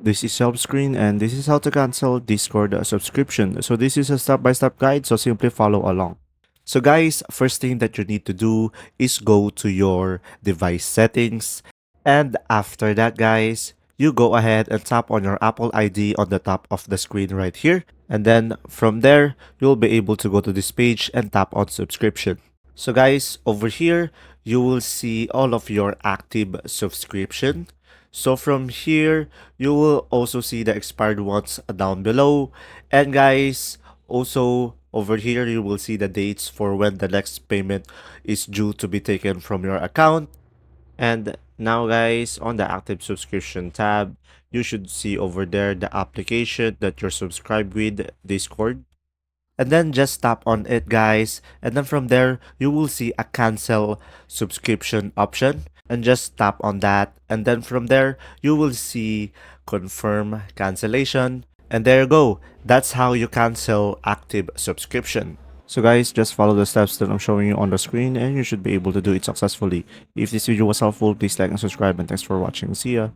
This is TheHelpscreen and this is how to cancel Discord subscription. So this is a step-by-step guide, so simply follow along. So guys, first thing that you need to do is go to your device settings, and after that guys, you go ahead and tap on your Apple ID on the top of the screen right here, and then from there, you'll be able to go to this page and tap on subscription. So guys, over here, you will see all of your active subscription. So from here, you will also see the expired ones down below. And guys, also over here, you will see the dates for when the next payment is due to be taken from your account. And now guys, on the active subscription tab, you should see over there the application that you're subscribed with, Discord, and then just tap on it guys, and then from there you will see a cancel subscription option, and just tap on that, and then from there you will see confirm cancellation, and there you go. That's how you cancel active subscription. So guys, just follow the steps that I'm showing you on the screen and you should be able to do it successfully. If this video was helpful, please like and subscribe, and thanks for watching. See ya.